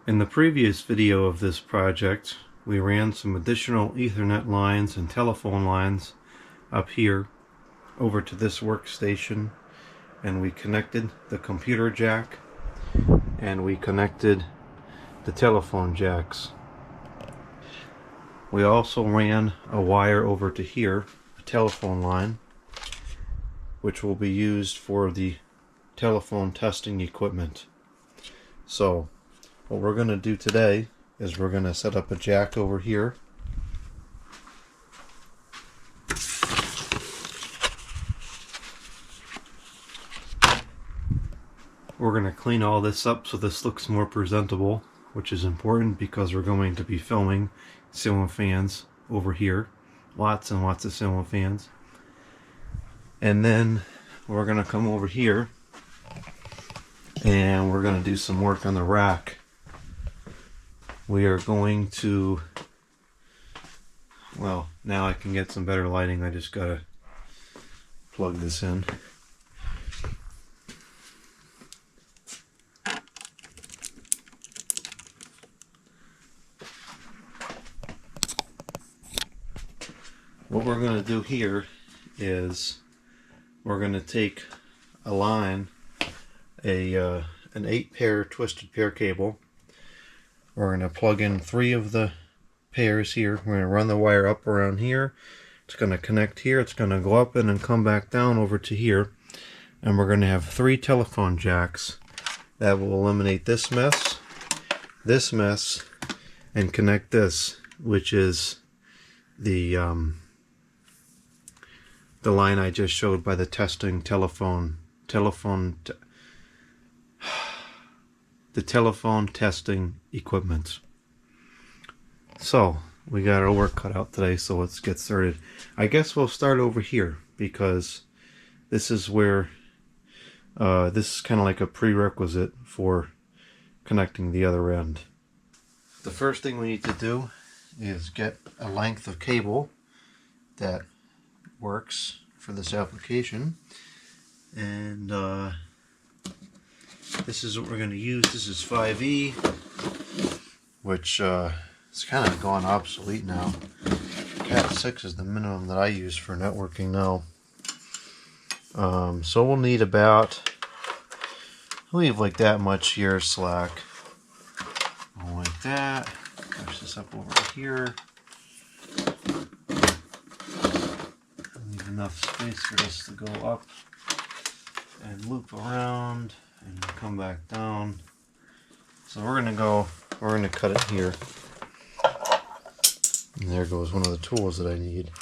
In the previous video of this project, we ran some additional Ethernet lines and telephone lines up here over to this workstation, and we connected the computer jack and we connected the telephone jacks. We also ran a wire over to here, a telephone line, which will be used for the telephone testing equipment. So what we're going to do today is we're going to set up a jack over here. We're going to clean all this up so this looks more presentable, which is important because we're going to be filming ceiling fans over here. Lots and lots of ceiling fans. And then we're going to come over here and we're going to do some work on the rack. We are going to, well, now I can get some better lighting. I just gotta plug this in. What we're going to do here is we're going to take a line, an 8-pair twisted pair cable. We're going to plug in 3 of the pairs here. We're going to run the wire up around here. It's going to connect here. It's going to go up and then come back down over to here. And we're going to have 3 telephone jacks. That will eliminate this mess, and connect this, which is the line I just showed by the testing telephone testing equipment. So we got our work cut out today, so let's get started. I guess we'll start over here because this is where this is kind of like a prerequisite for connecting the other end. The first thing we need to do is get a length of cable that works for this application, and this is what we're going to use. This is 5E, which it's kind of gone obsolete now. Cat 6 is the minimum that I use for networking now. So we'll need about, I'll leave like that much here slack. Like that. Push this up over here. Leave enough space for this to go up and loop around and come back down. So we're going to cut it here. And there goes one of the tools that I need.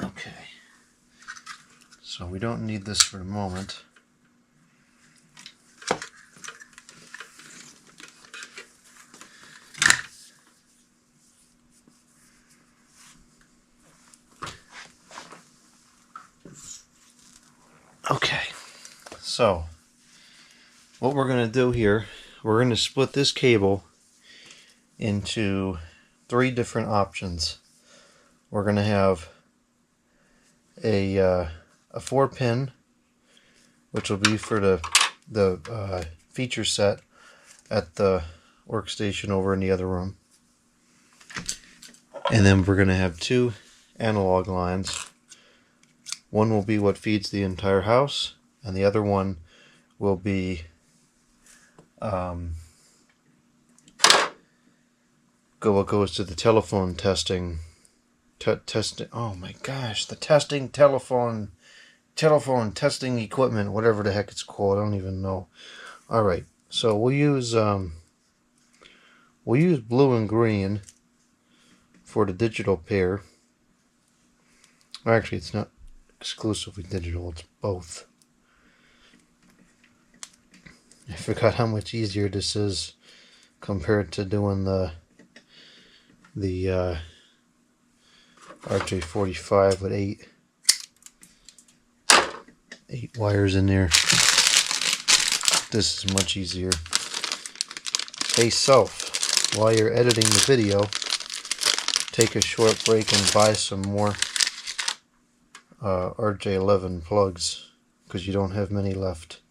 Okay. So we don't need this for the moment. Okay, so what we're going to do here, we're going to split this cable into 3 different options. We're going to have a 4-pin, which will be for the feature set at the workstation over in the other room. And then we're going to have 2 analog lines. One will be what feeds the entire house, and the other one will be what goes to the telephone testing. Oh my gosh, the testing telephone testing equipment, whatever the heck it's called. I don't even know. All right, so we'll use blue and green for the digital pair. Actually, it's not exclusively digital, it's both. I forgot how much easier this is compared to doing the RJ45 with 8 wires in there. This is much easier. Hey self, while you're editing the video, take a short break and buy some more RJ11 plugs because you don't have many left.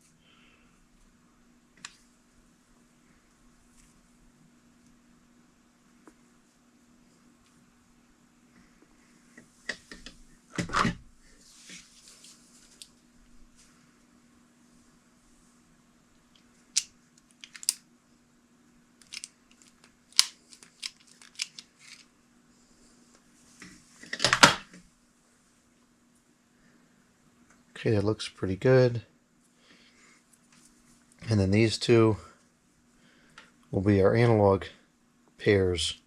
Okay, that looks pretty good. And then these two will be our analog pairs.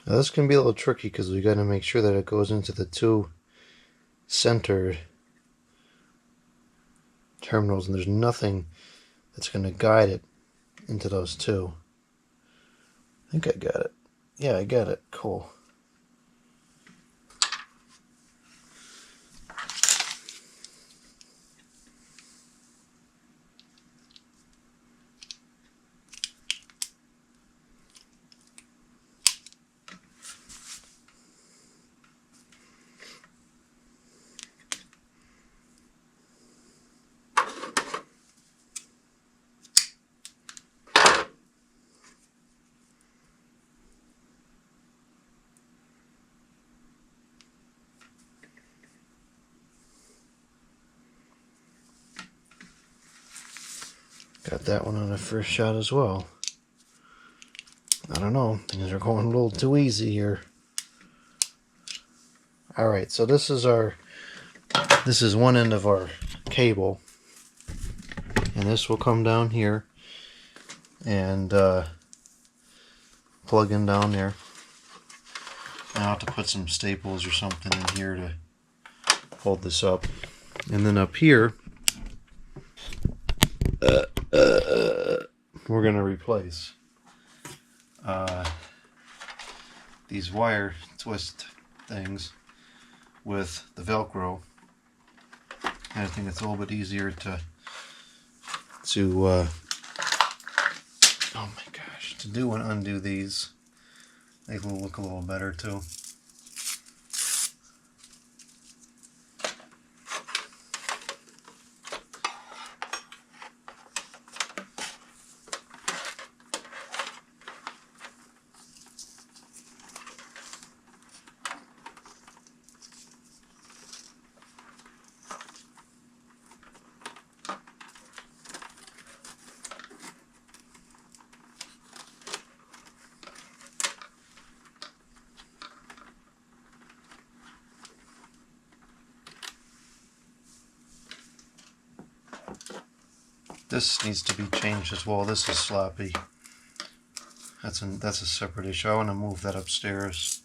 Now this can be a little tricky because we got to make sure that it goes into the two centered terminals, and there's nothing that's going to guide it into those two. I think I got it. Yeah, I got it. Cool. Got that one on the first shot as well. I don't know, things are going a little too easy here. Alright, so this is one end of our cable. And this will come down here and plug in down there. I'll have to put some staples or something in here to hold this up. And then up here, we're going to replace these wire twist things with the Velcro. And I think it's a little bit easier to oh my gosh, to do and undo these. They will look a little better too. This needs to be changed as well. This is sloppy. That's a separate issue. I want to move that upstairs.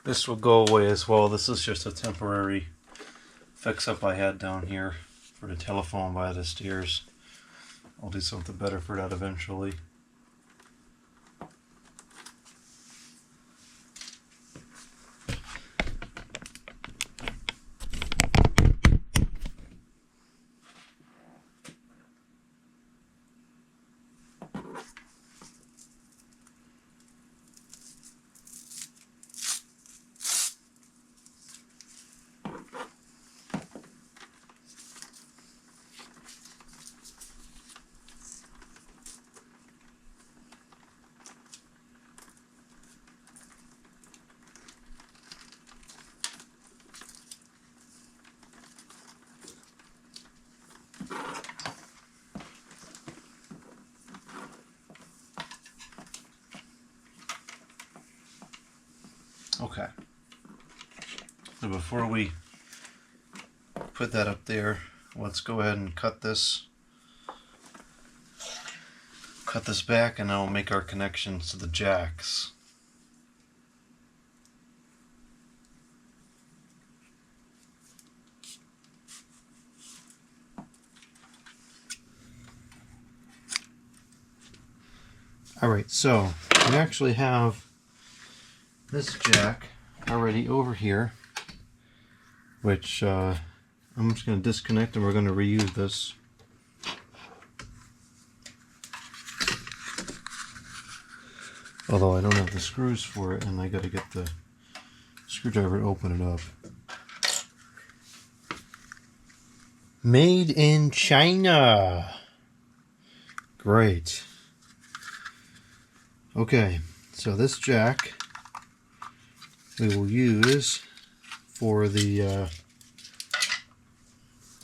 This will go away as well. This is just a temporary fix-up I had down here for the telephone by the stairs. I'll do something better for that eventually. Okay. So before we put that up there, let's go ahead and cut this back, and I'll make our connections to the jacks. Alright, so we actually have this jack already over here, which I'm just going to disconnect, and we're going to reuse this. Although I don't have the screws for it, and I got to get the screwdriver to open it up. Made in China. Great. Okay, so this jack we will use for the,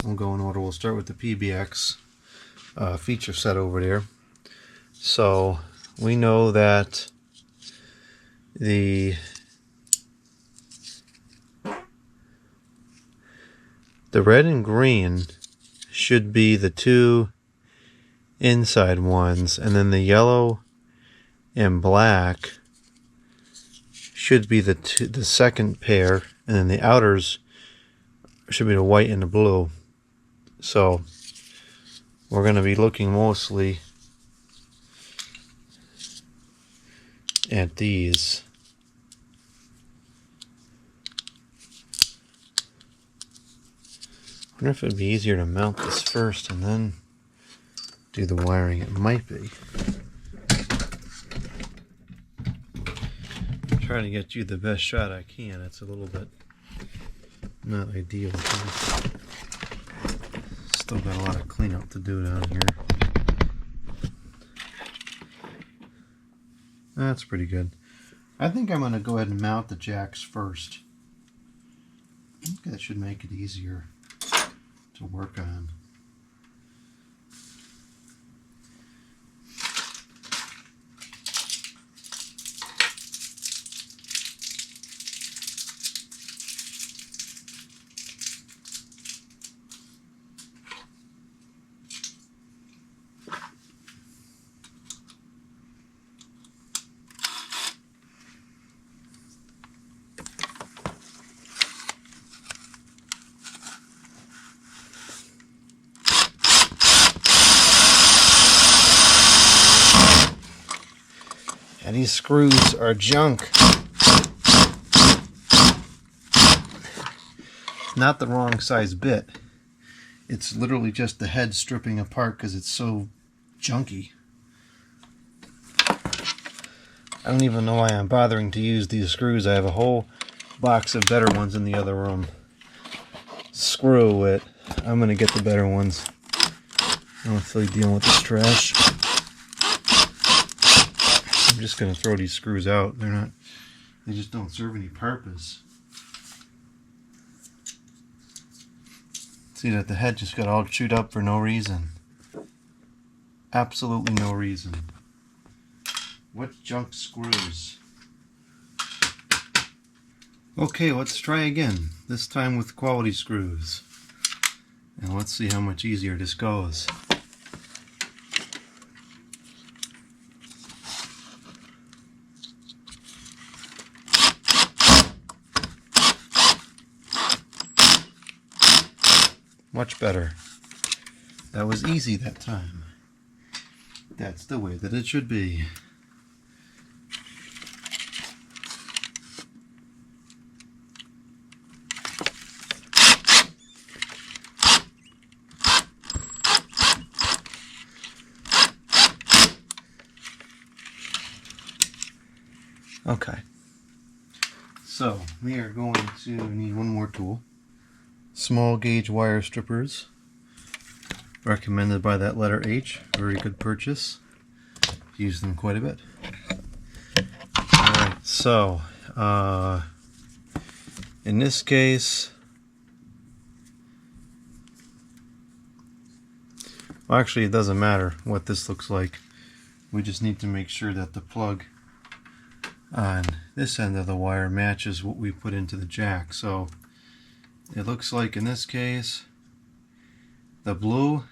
we'll go in order. We'll start with the PBX feature set over there. So we know that the red and green should be the two inside ones, and then the yellow and black should be the second pair, and then the outers should be the white and the blue. So we're going to be looking mostly at these. I wonder if it'd be easier to mount this first and then do the wiring. It might be. I'm trying to get you the best shot I can. It's a little bit not ideal. Still got a lot of cleanup to do down here. That's pretty good. I think I'm going to go ahead and mount the jacks first. I think that should make it easier to work on. And these screws are junk. Not the wrong size bit. It's literally just the head stripping apart because it's so junky. I don't even know why I'm bothering to use these screws. I have a whole box of better ones in the other room. Screw it. I'm going to get the better ones. I don't feel like dealing with this trash. I'm just going to throw these screws out. They just don't serve any purpose. See that the head just got all chewed up for no reason. Absolutely no reason. What junk screws? Okay, let's try again. This time with quality screws. And let's see how much easier this goes. Much better. That was easy that time. That's the way that it should be. Okay. So, we are going to need one more tool. Small gauge wire strippers, recommended by that letter H. Very good purchase. Use them quite a bit. Alright, so in this case, well, actually it doesn't matter what this looks like. We just need to make sure that the plug on this end of the wire matches what we put into the jack. So it looks like in this case the blue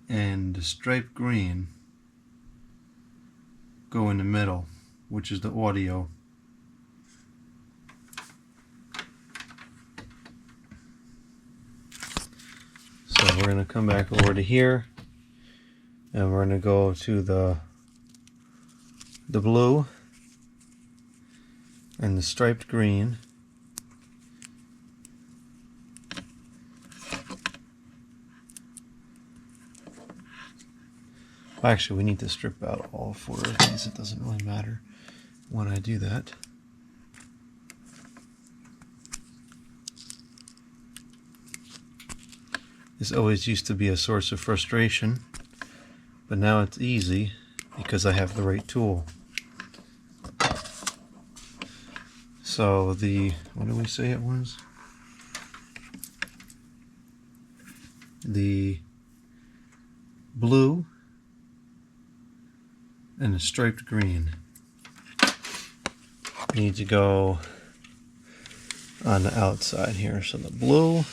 and the striped green go in the middle, which is the audio. So we're going to come back over to here and we're going to go to the blue and the striped green. Actually, we need to strip out all four of these. It doesn't really matter when I do that. This always used to be a source of frustration, but now it's easy because I have the right tool. So what do we say it was? The blue and the striped green need to go on the outside here. So the blue,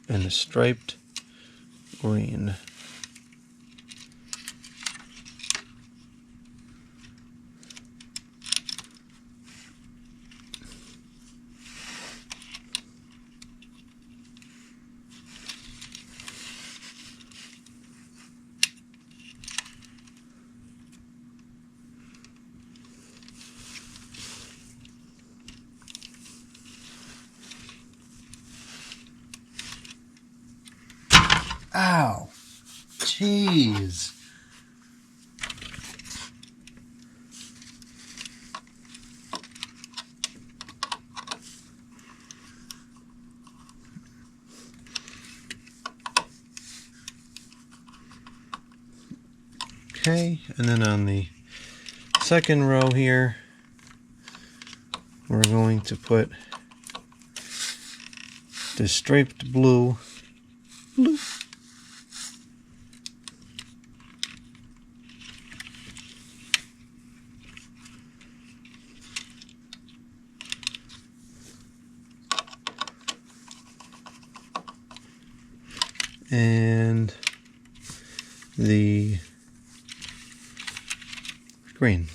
and the striped green. Ow! Jeez! Okay, and then on the second row here, we're going to put the striped blue. And the green.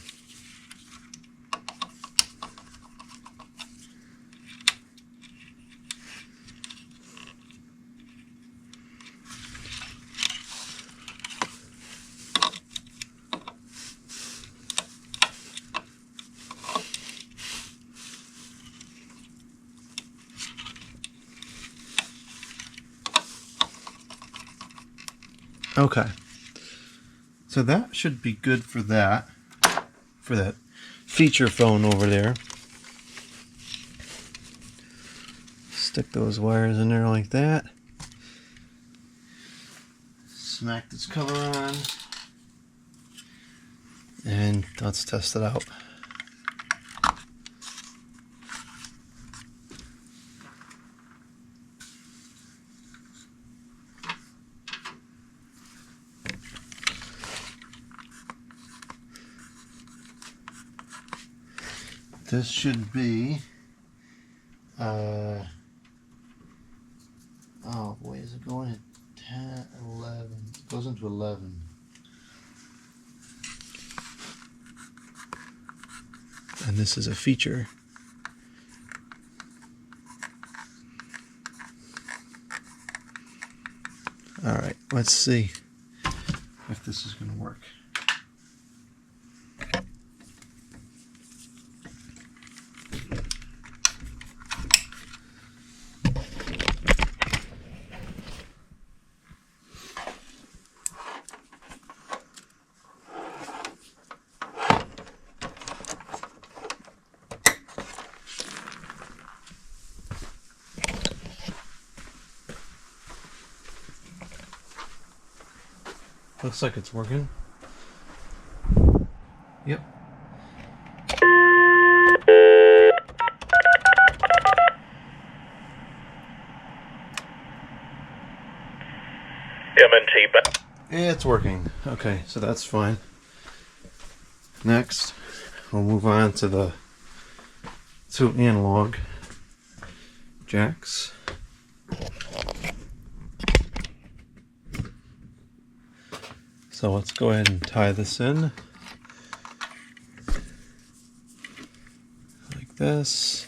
Okay, so that should be good for that feature phone over there. Stick those wires in there like that. Smack this cover on, and let's test it out. This should be, oh boy, is it going at 10, 11? It goes into 11. And this is a feature. All right, let's see if this is going to work. Looks like it's working. Yep. MNT back. It's working. Okay, so that's fine. Next, we'll move on to the two analog jacks. So let's go ahead and tie this in like this.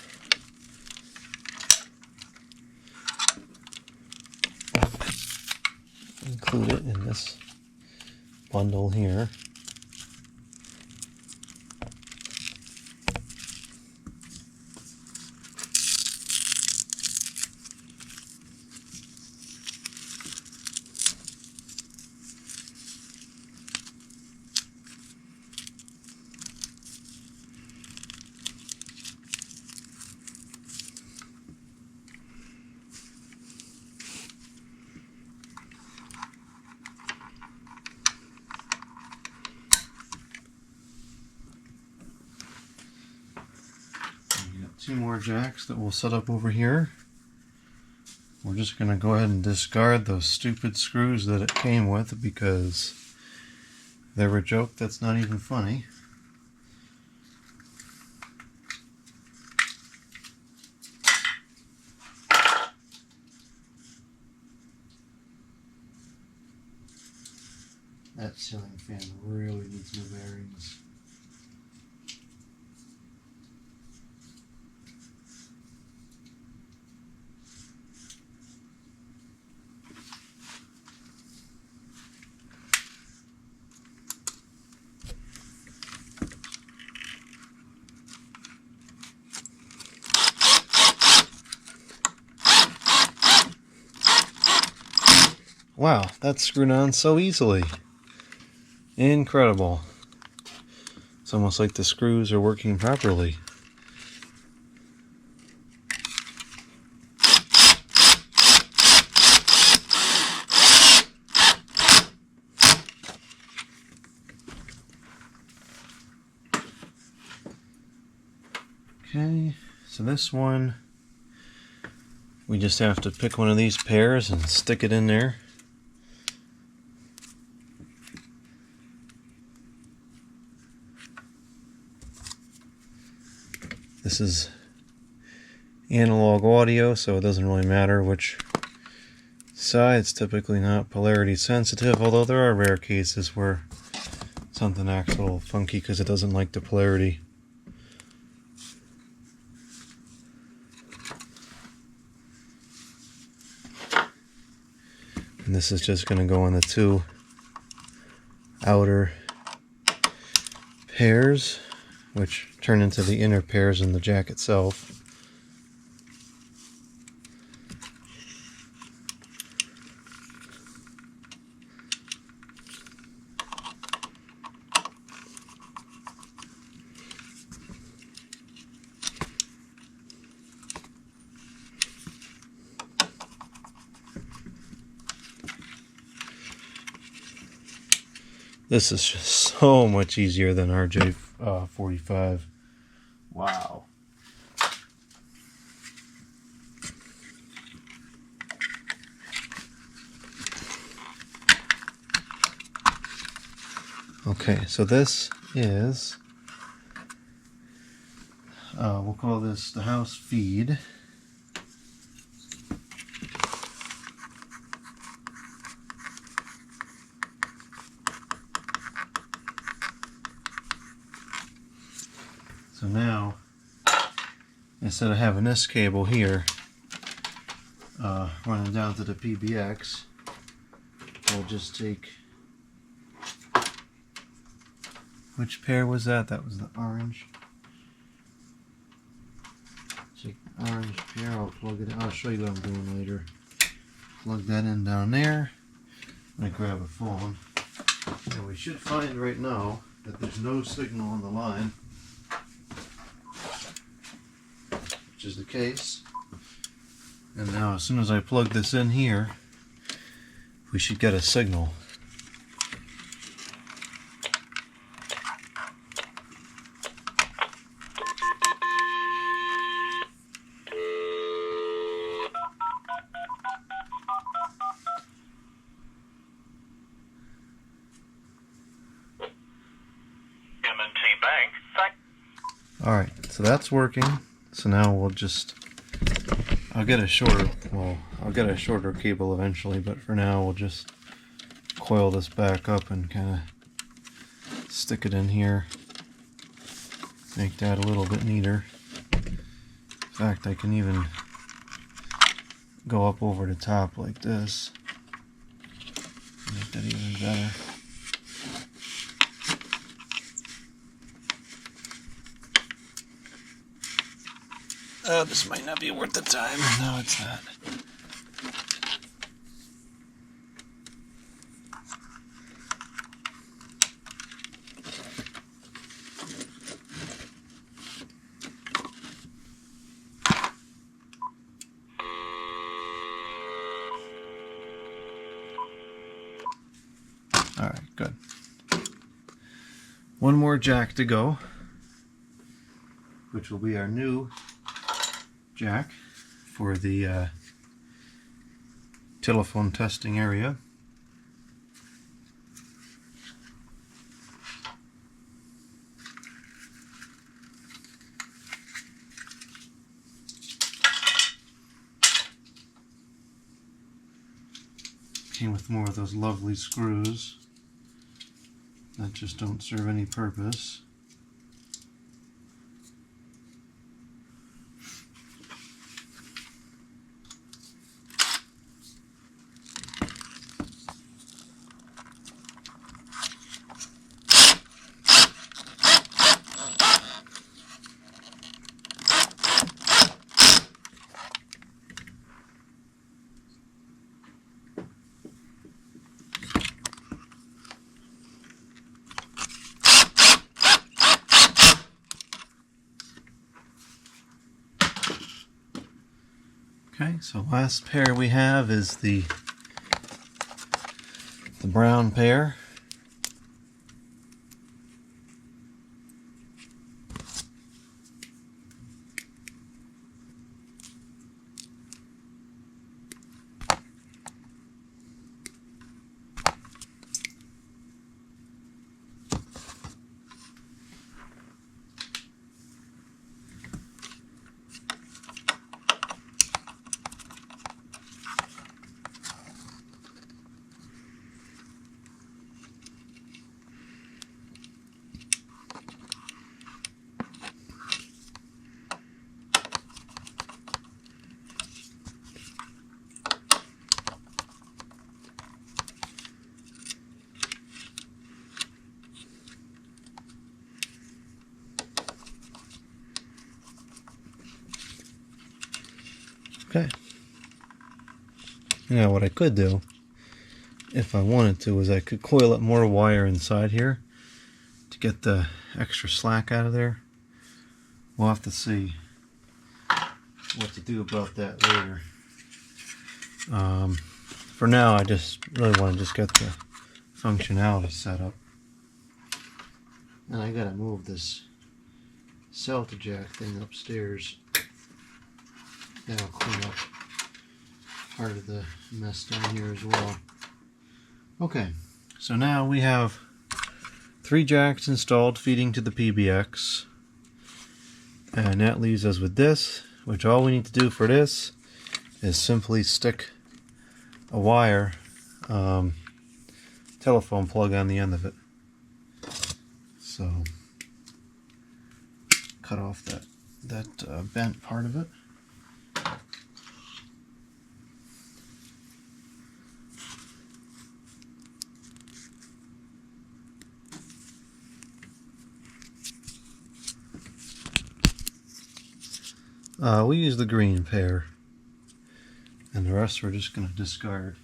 Include it in this bundle here. Two more jacks that we'll set up over here. We're just going to go ahead and discard those stupid screws that it came with because they're a joke that's not even funny. That ceiling fan really needs new bearings. Wow, that's screwed on so easily. Incredible. It's almost like the screws are working properly. Okay, so this one, we just have to pick one of these pairs and stick it in there. This is analog audio, so it doesn't really matter which side. It's typically not polarity sensitive, although there are rare cases where something acts a little funky because it doesn't like the polarity. And this is just going to go on the two outer pairs, which turn into the inner pairs in the jack itself. This is just so much easier than RJ45. Wow. Okay, so this is, we'll call this the house feed. So now, instead of having this cable here running down to the PBX, we'll just take, which pair was that? That was the orange. Take the orange pair, I'll plug it in. I'll show you what I'm doing later. Plug that in down there. I'm going to grab a phone. And we should find right now that there's no signal on the line, which is the case. And now as soon as I plug this in here, we should get a signal. Alright, so that's working. So now we'll just, I'll get a shorter cable eventually, but for now we'll just coil this back up and kind of stick it in here. Make that a little bit neater. In fact, I can even go up over the top like this. Make that even better. Oh, this might not be worth the time. No, it's not. Alright, good. One more jack to go, which will be our new jack for the telephone testing area. Came with more of those lovely screws that just don't serve any purpose. Okay, so last pair we have is the brown pair. Okay. Now what I could do, if I wanted to, is I could coil up more wire inside here to get the extra slack out of there. We'll have to see what to do about that later. For now, I just really want to just get the functionality set up. And I gotta move this Celta jack thing upstairs. That'll clean up part of the mess down here as well. Okay, so now we have 3 jacks installed feeding to the PBX. And that leaves us with this, which all we need to do for this is simply stick a wire telephone plug on the end of it. So cut off that bent part of it. We use the green pair, and the rest we're just going to discard.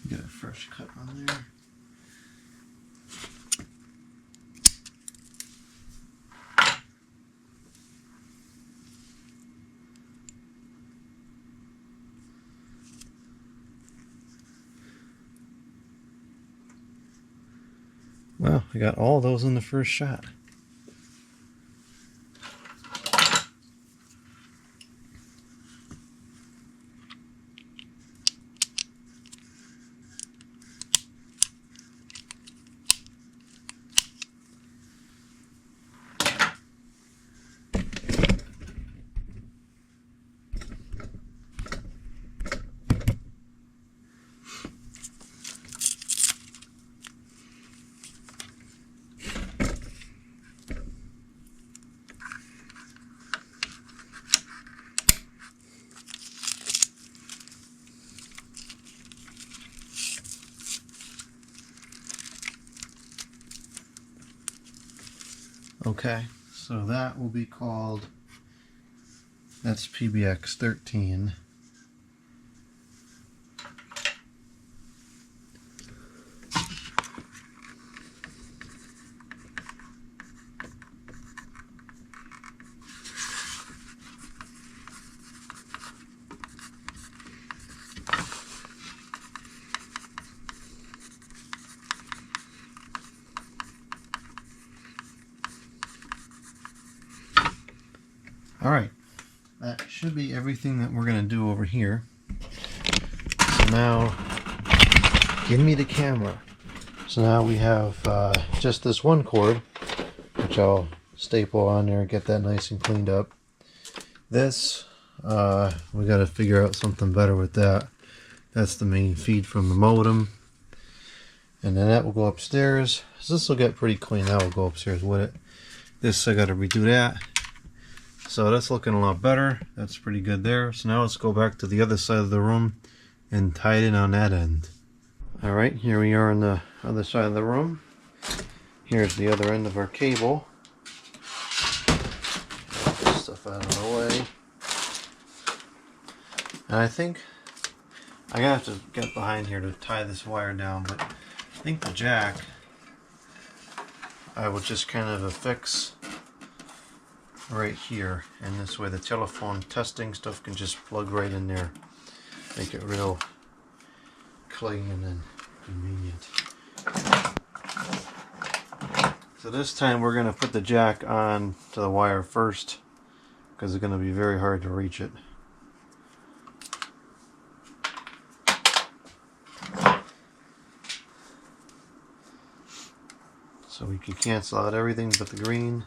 Get a fresh cut on there. Wow, I got all those in the first shot. Okay, so that will be called, that's PBX 13. Alright, that should be everything that we're going to do over here. So now, give me the camera. So now we have just this one cord, which I'll staple on there and get that nice and cleaned up. This, we got to figure out something better with that. That's the main feed from the modem. And then that will go upstairs. So this will get pretty clean. That will go upstairs with it. This, I got to redo that. So that's looking a lot better. That's pretty good there. So now let's go back to the other side of the room and tie it in on that end. Alright, here we are on the other side of the room. Here's the other end of our cable. Get this stuff out of the way. And I think I'm gonna have to get behind here to tie this wire down, but I think the jack I will just kind of affix right here, and this way the telephone testing stuff can just plug right in there. Make it real clean and convenient. So this time we're going to put the jack on to the wire first, because it's going to be very hard to reach it. So we can cancel out everything but the green.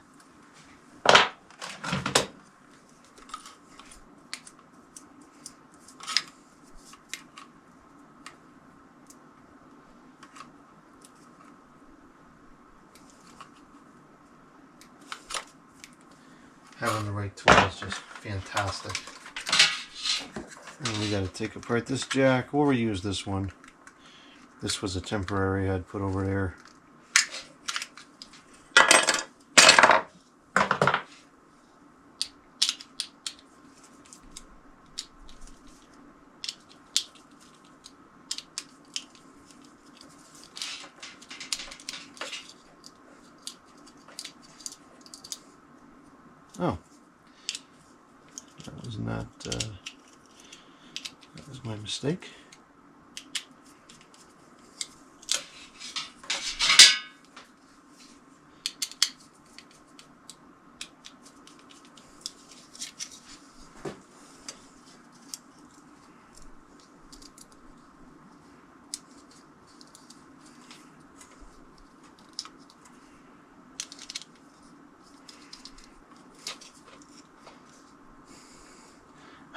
Having the right tool is just fantastic. And we got to take apart this jack. We'll reuse this one. This was a temporary I'd put over there. Oh, that was not, that was my mistake.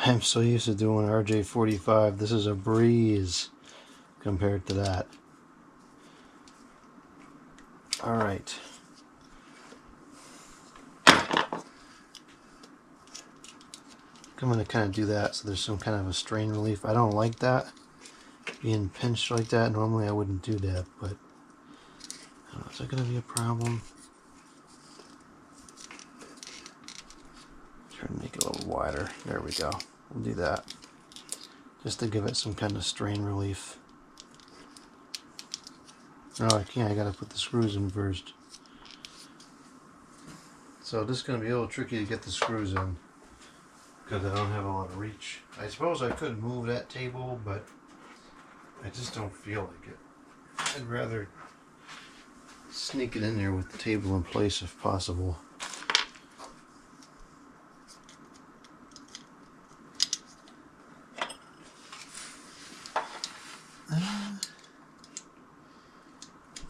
I'm so used to doing RJ45. This is a breeze compared to that. All right. I'm going to kind of do that so there's some kind of a strain relief. I don't like that being pinched like that. Normally I wouldn't do that, but I don't know, is that going to be a problem? Try to make it a little wider. There we go. We'll do that just to give it some kind of strain relief. No, I can't. I gotta put the screws in first. So this is gonna be a little tricky to get the screws in because I don't have a lot of reach. I suppose I could move that table, but I just don't feel like it. I'd rather sneak it in there with the table in place if possible.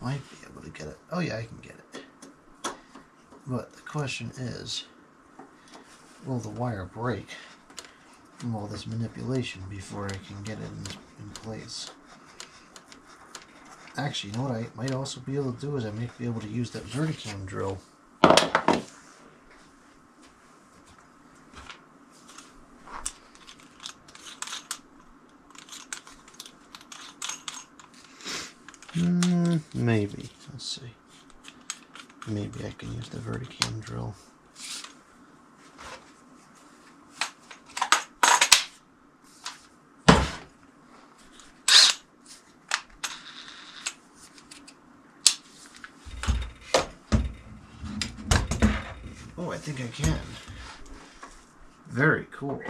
Might be able to get it. Oh yeah, I can get it. But the question is, will the wire break from all this manipulation before I can get it in place? Actually, you know what I might also be able to do is I might be able to use that Verticam drill. Maybe. Let's see. Maybe I can use the Verticam drill. Oh, I think I can. Very cool.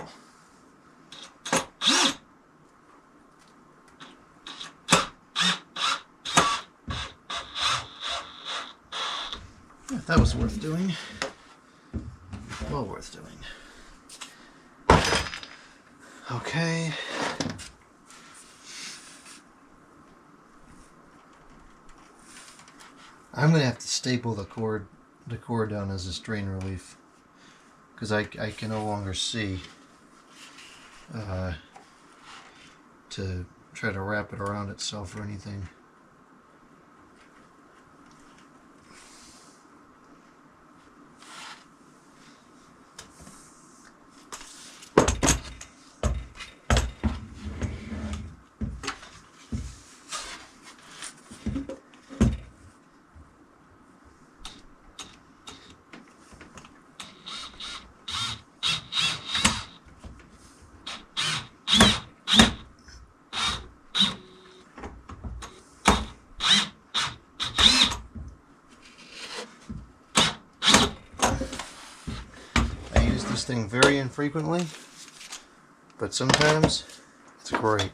That was worth doing. Well worth doing. Okay. I'm going to have to staple the cord down as a strain relief, because I can no longer see to try to wrap it around itself or anything. This thing very infrequently, but sometimes it's great.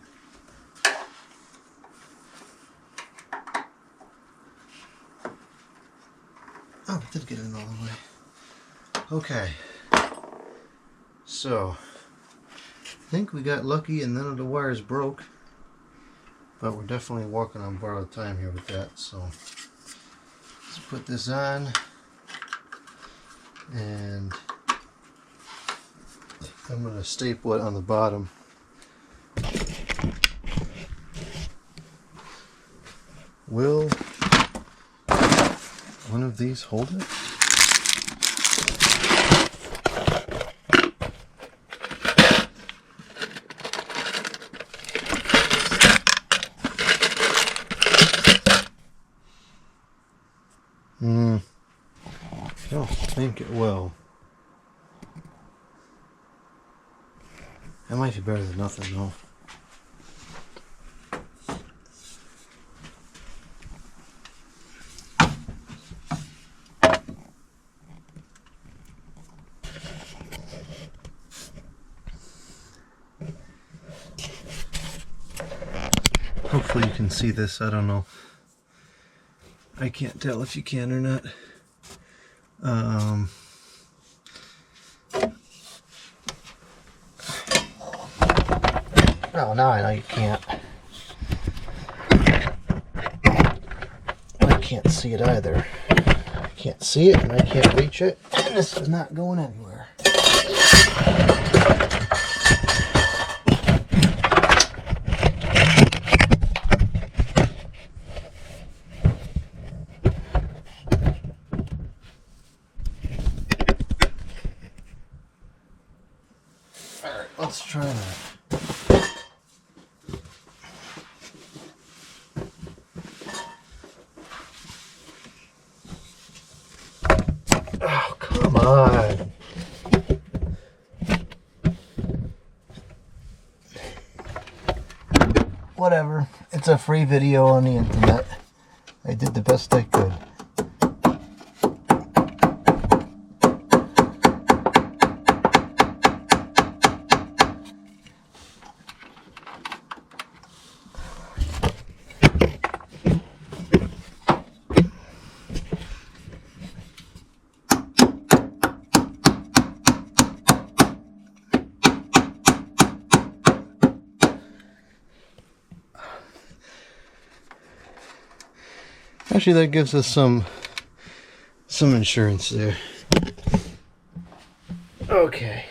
Oh, it did get in all the way. Okay, so I think we got lucky and none of the wires broke, but we're definitely walking on borrowed time here with that. So let's put this on, and I'm going to staple it on the bottom. Will one of these hold it? I don't think it will. That might be better than nothing, though. Hopefully you can see this, I don't know. I can't tell if you can or not. Oh, now I know you can't. I can't see it either. I can't see it and I can't reach it. And this is not going anywhere. Alright, let's try that. Oh, come on. Whatever. It's a free video on the internet. I did the best I could. Actually, that gives us some insurance there. Okay.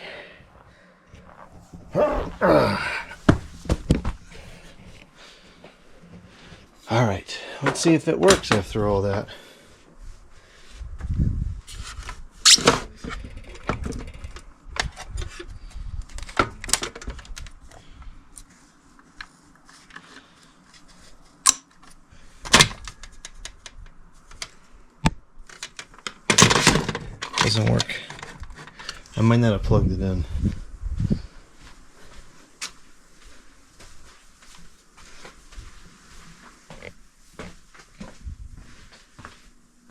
Alright, let's see if it works after all that. Doesn't work. I might not have plugged it in.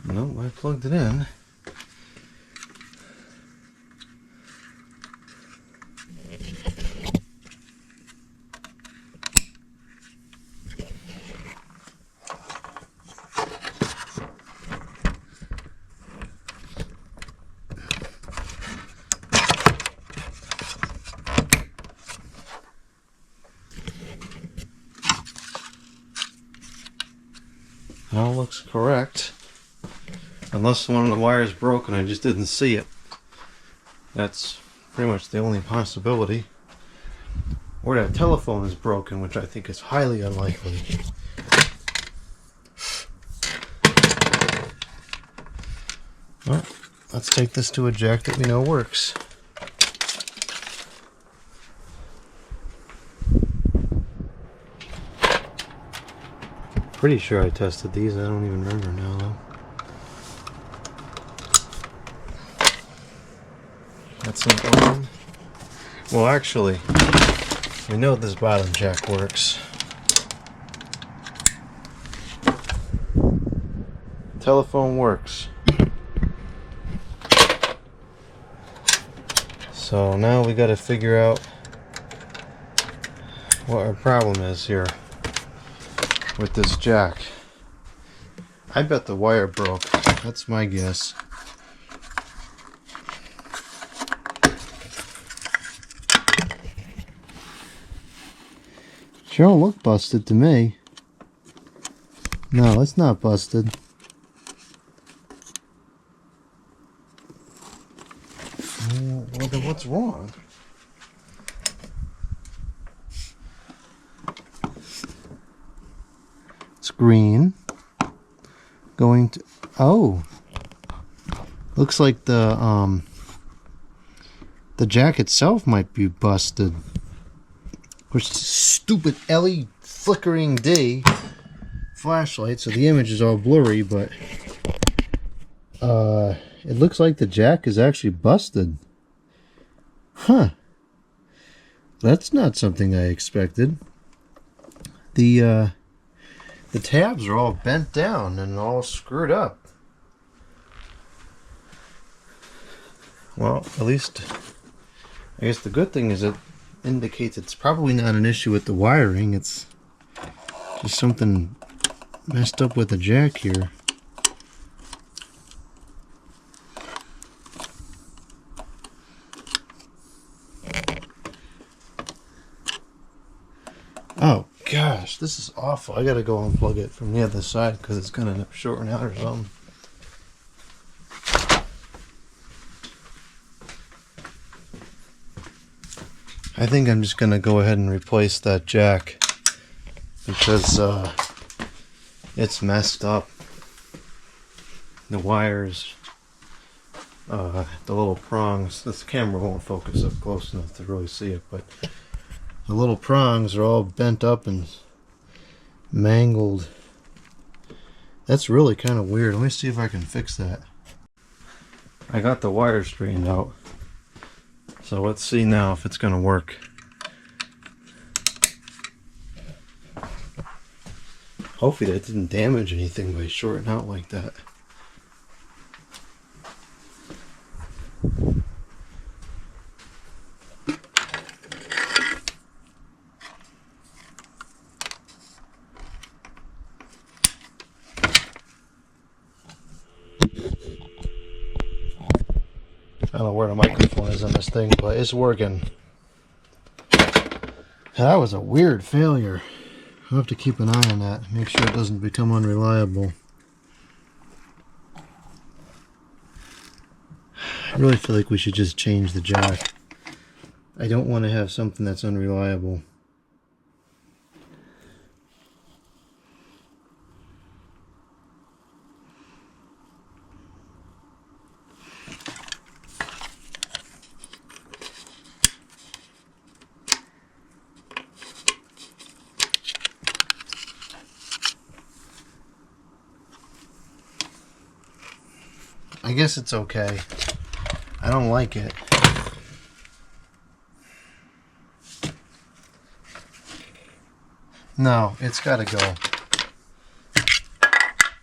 No, I plugged it in. All looks correct. Unless one of the wires broke and I just didn't see it. That's pretty much the only possibility. Or that telephone is broken, which I think is highly unlikely. Well, let's take this to a jack that we know works. Pretty sure I tested these. I don't even remember now though. That's not on. Well, actually, we know this bottom jack works. Telephone works. So now we got to figure out what our problem is here with this jack. I bet the wire broke. That's my guess. Sure don't look busted to me. No, it's not busted. Well, then what's wrong? It's green. Going to... Oh! Looks like the jack itself might be busted. Which stupid LED flickering day flashlight, so the image is all blurry, but it looks like the jack is actually busted. Huh. That's not something I expected. The tabs are all bent down and all screwed up. Well, at least I guess the good thing is it indicates it's probably not an issue with the wiring. It's just something messed up with the jack here. Oh gosh, this is awful. I gotta go unplug it from the other side because it's gonna end up shorting out or something. I think I'm just gonna go ahead and replace that jack because it's messed up. The wires, the little prongs, this camera won't focus up close enough to really see it, but the little prongs are all bent up and mangled. That's really kind of weird. Let me see if I can fix that. I got the wire straightened out. So let's see now if it's going to work. Hopefully that didn't damage anything by shorting out like that. I don't know where the microphone is on this thing, but it's working. That was a weird failure. I'll have to keep an eye on that, make sure it doesn't become unreliable. I really feel like we should just change the jack. I don't want to have something that's unreliable. I guess it's okay. I don't like it. No, it's gotta go.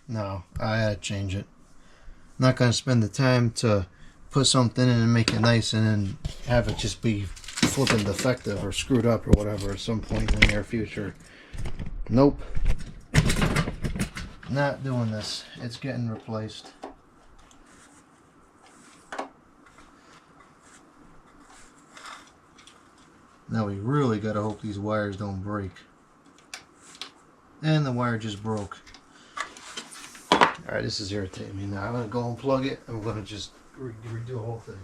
No, I gotta change it. I'm not gonna spend the time to put something in and make it nice and then have it just be flipping defective or screwed up or whatever at some point in the near future. Nope. Not doing this. It's getting replaced. Now we really gotta hope these wires don't break. And the wire just broke. Alright, this is irritating me now. I'm gonna go unplug it. I'm gonna just redo the whole thing.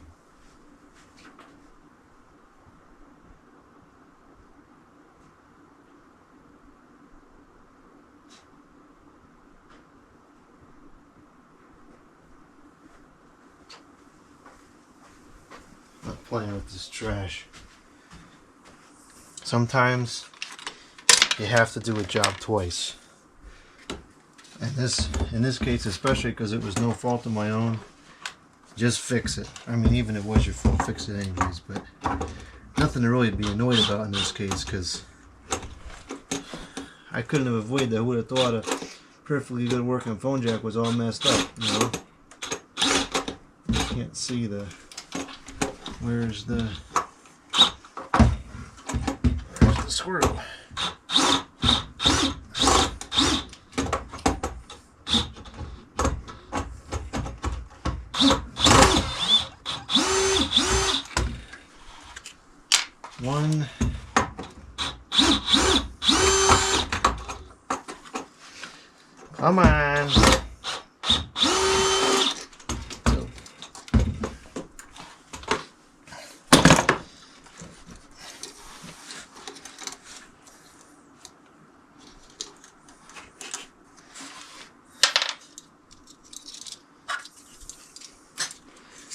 Not playing with this trash. Sometimes you have to do a job twice. And in this case, especially because it was no fault of my own, just fix it. I mean, even if it was your fault, fix it anyways. But nothing to really be annoyed about in this case, because I couldn't have avoided that. Who would have thought a perfectly good working phone jack was all messed up, you know? You can't see the... Where's the screw? One. Come on.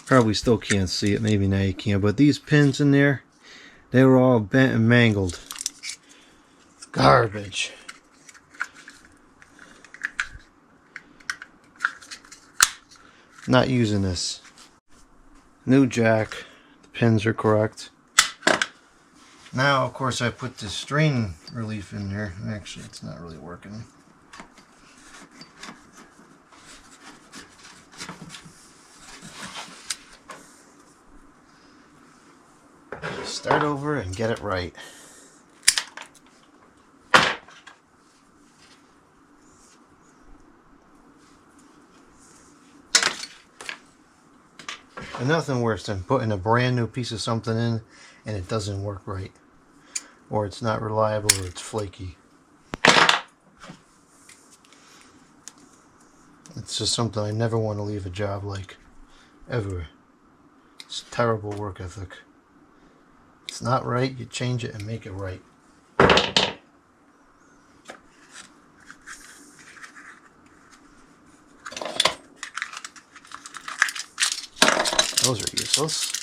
Probably still can't see it, maybe now you can, but these pins in there, they were all bent and mangled. Garbage. Not using this. New jack, the pins are correct. Now, of course, I put this strain relief in there. Actually, it's not really working. Start over and get it right. And nothing worse than putting a brand new piece of something in and it doesn't work right. Or it's not reliable or it's flaky. It's just something I never want to leave a job like. Ever. It's terrible work ethic. It's not right, you change it and make it right. Those are useless.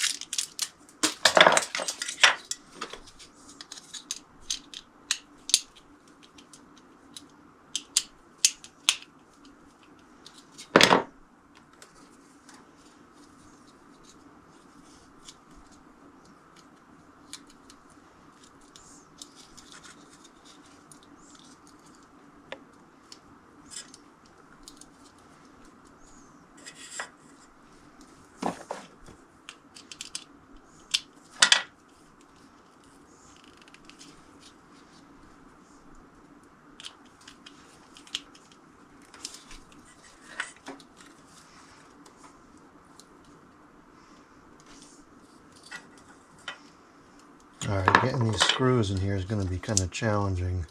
Alright, getting these screws in here is going to be kind of challenging,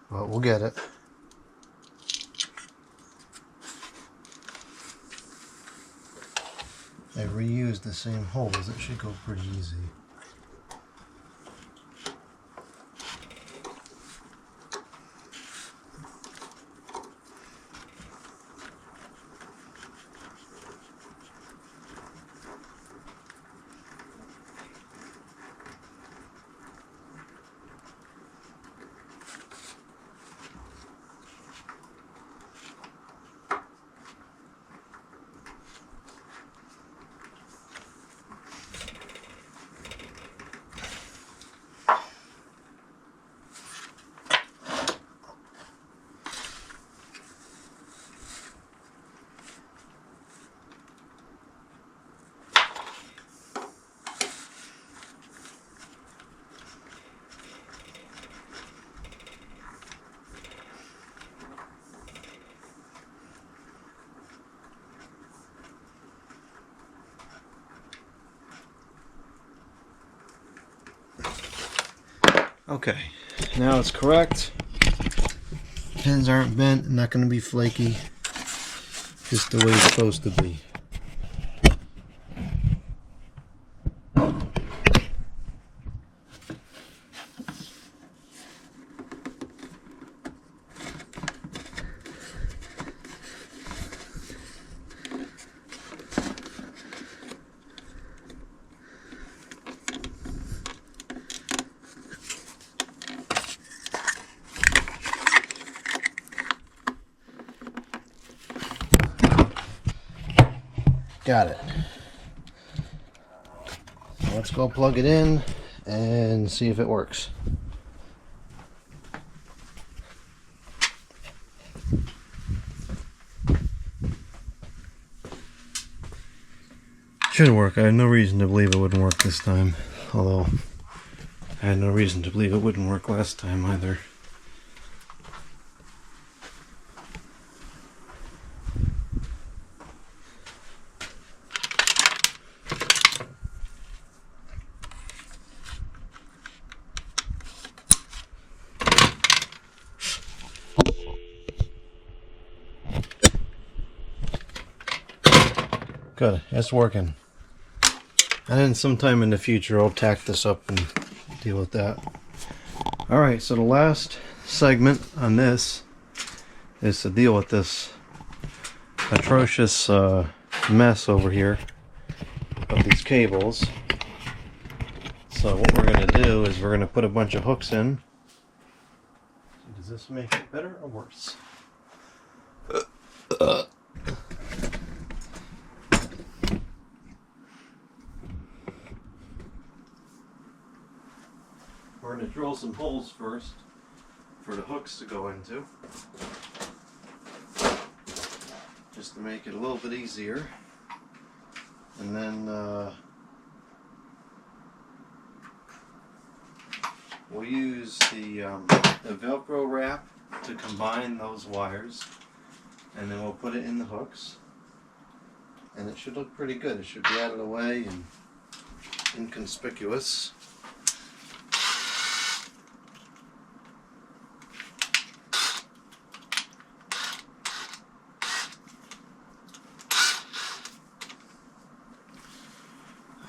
but we'll get it. I reused the same holes, it should go pretty easy. Okay, now it's correct. Pins aren't bent, not going to be flaky. Just the way it's supposed to be. Got it. So let's go plug it in and see if it works. Should work. I had no reason to believe it wouldn't work this time. Although, I had no reason to believe it wouldn't work last time either. Good, it's working. And then sometime in the future I'll tack this up and deal with that. Alright, so the last segment on this is to deal with this atrocious mess over here of these cables. So what we're going to do is we're going to put a bunch of hooks in. Does this make it better or worse? We're going to drill some holes first for the hooks to go into, just to make it a little bit easier. And then we'll use the Velcro wrap to combine those wires, and then we'll put it in the hooks. And it should look pretty good. It should be out of the way and inconspicuous.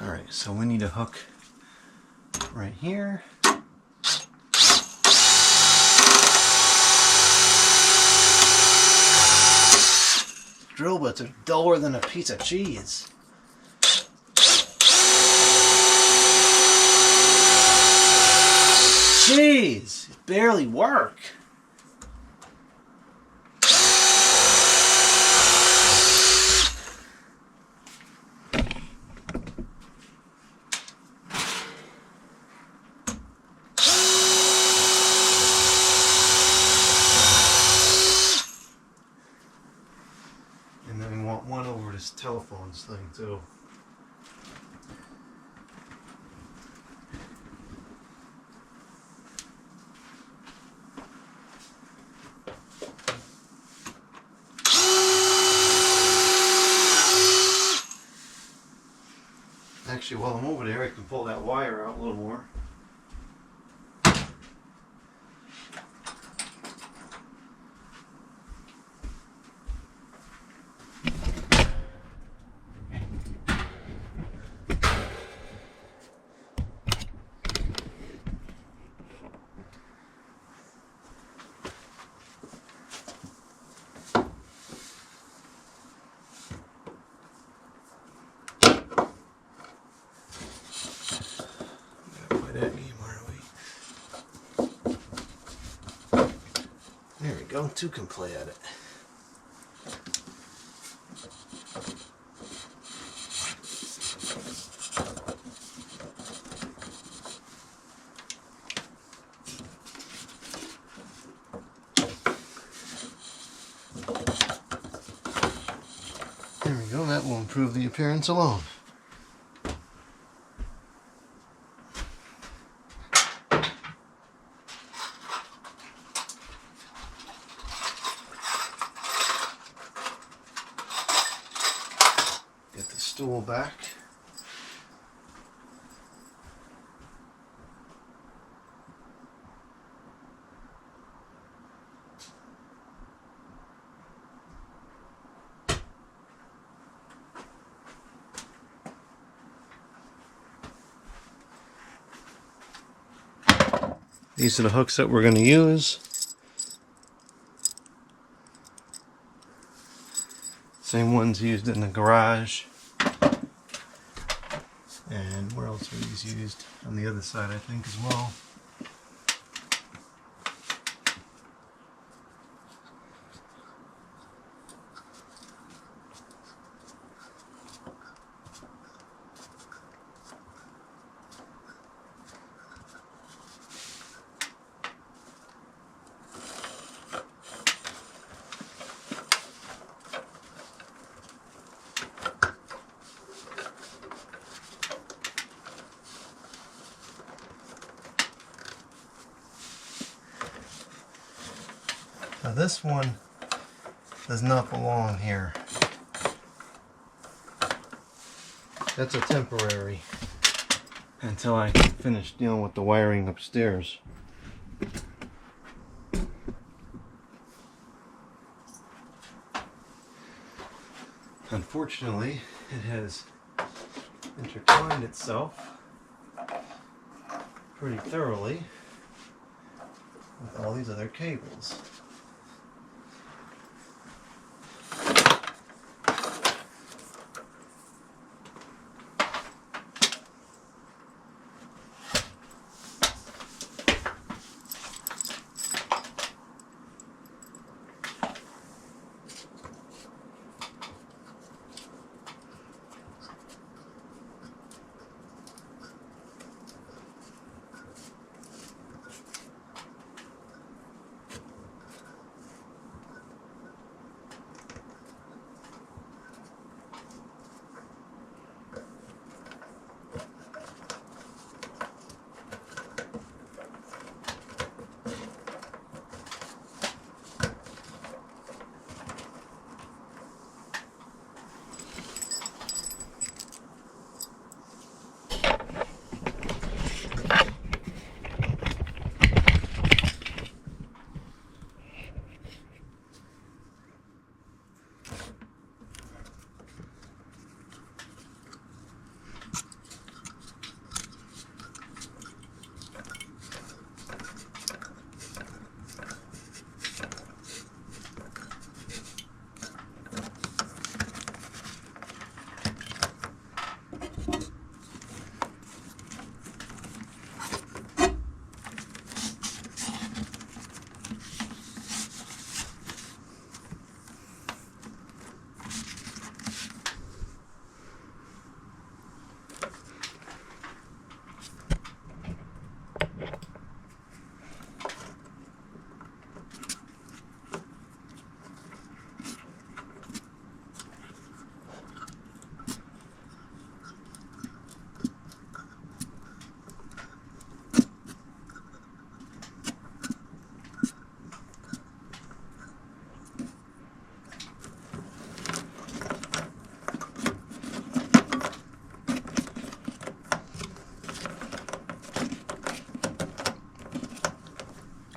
Alright, so we need a hook right here. Drill bits are duller than a piece of cheese. Jeez, it barely work. One over this telephones thing too. Actually, while I'm over there, I can pull that wire out a little more. go. Two can play at it. There we go. That will improve the appearance alone. Get the stool back. These are the hooks that we're going to use. Same ones used in the garage. And where else were these used? On the other side, I think, as well. Now this one does not belong here. That's a temporary until I finish dealing with the wiring upstairs. Unfortunately, it has intertwined itself pretty thoroughly with all these other cables.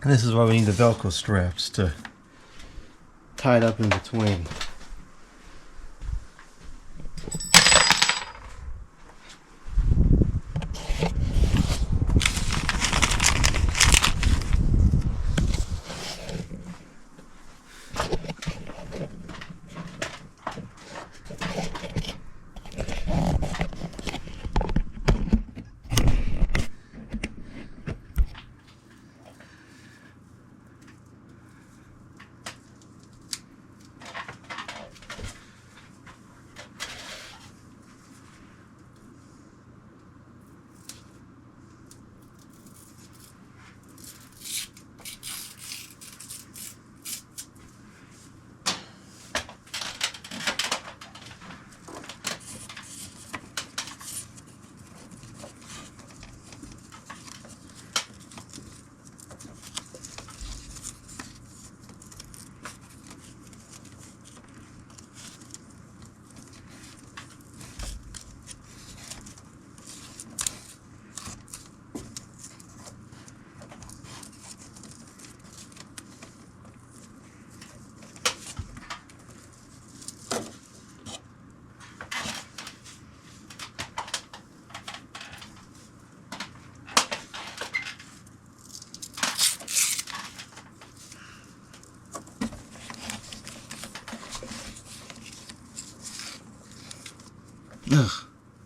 And this is why we need the Velcro straps to tie it up in between.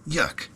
Yuck.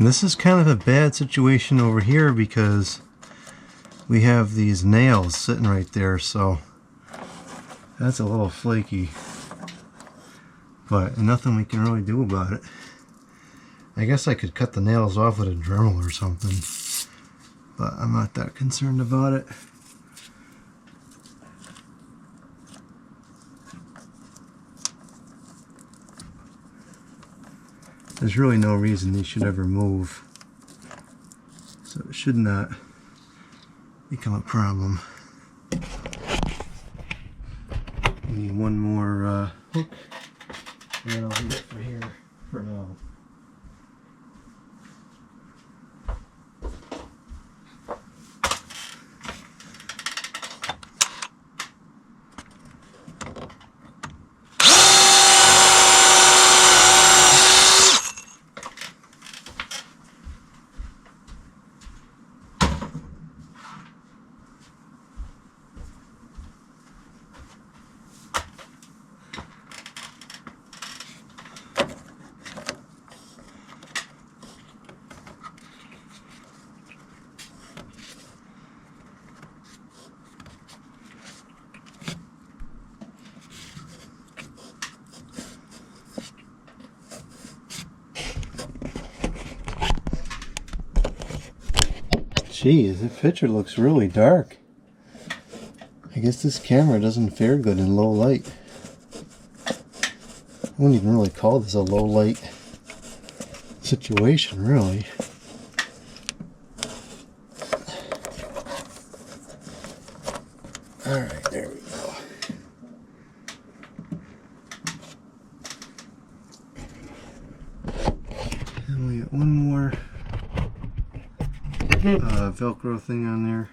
And this is kind of a bad situation over here because we have these nails sitting right there, so that's a little flaky. But nothing we can really do about it. I guess I could cut the nails off with a Dremel or something, but I'm not that concerned about it. There's really no reason these should ever move, so it should not become a problem. We need one more hook, and then I'll leave it for here for now. Geez, the picture looks really dark. I guess this camera doesn't fare good in low light. I wouldn't even really call this a low light situation, really. Alright, there we go. And we got one more Velcro thing on there.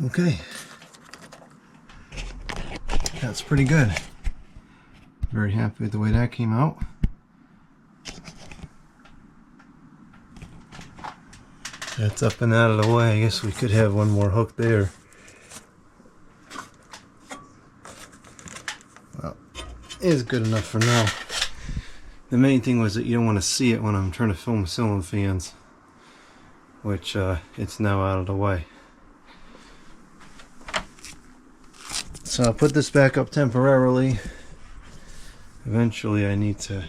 Okay. That's pretty good. Very happy with the way that came out. That's up and out of the way. I guess we could have one more hook there. Well, it is good enough for now. The main thing was that you don't want to see it when I'm trying to film ceiling fans, which it's now out of the way. So I'll put this back up temporarily. Eventually I need to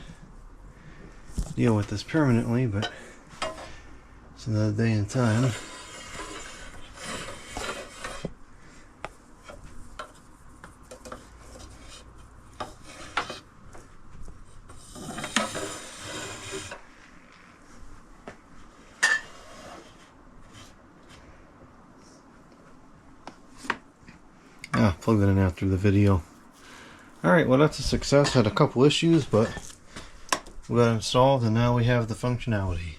deal with this permanently, but it's another day in time. Plug that in after the video. Alright, well that's a success. Had a couple issues, but we got it installed and now we have the functionality.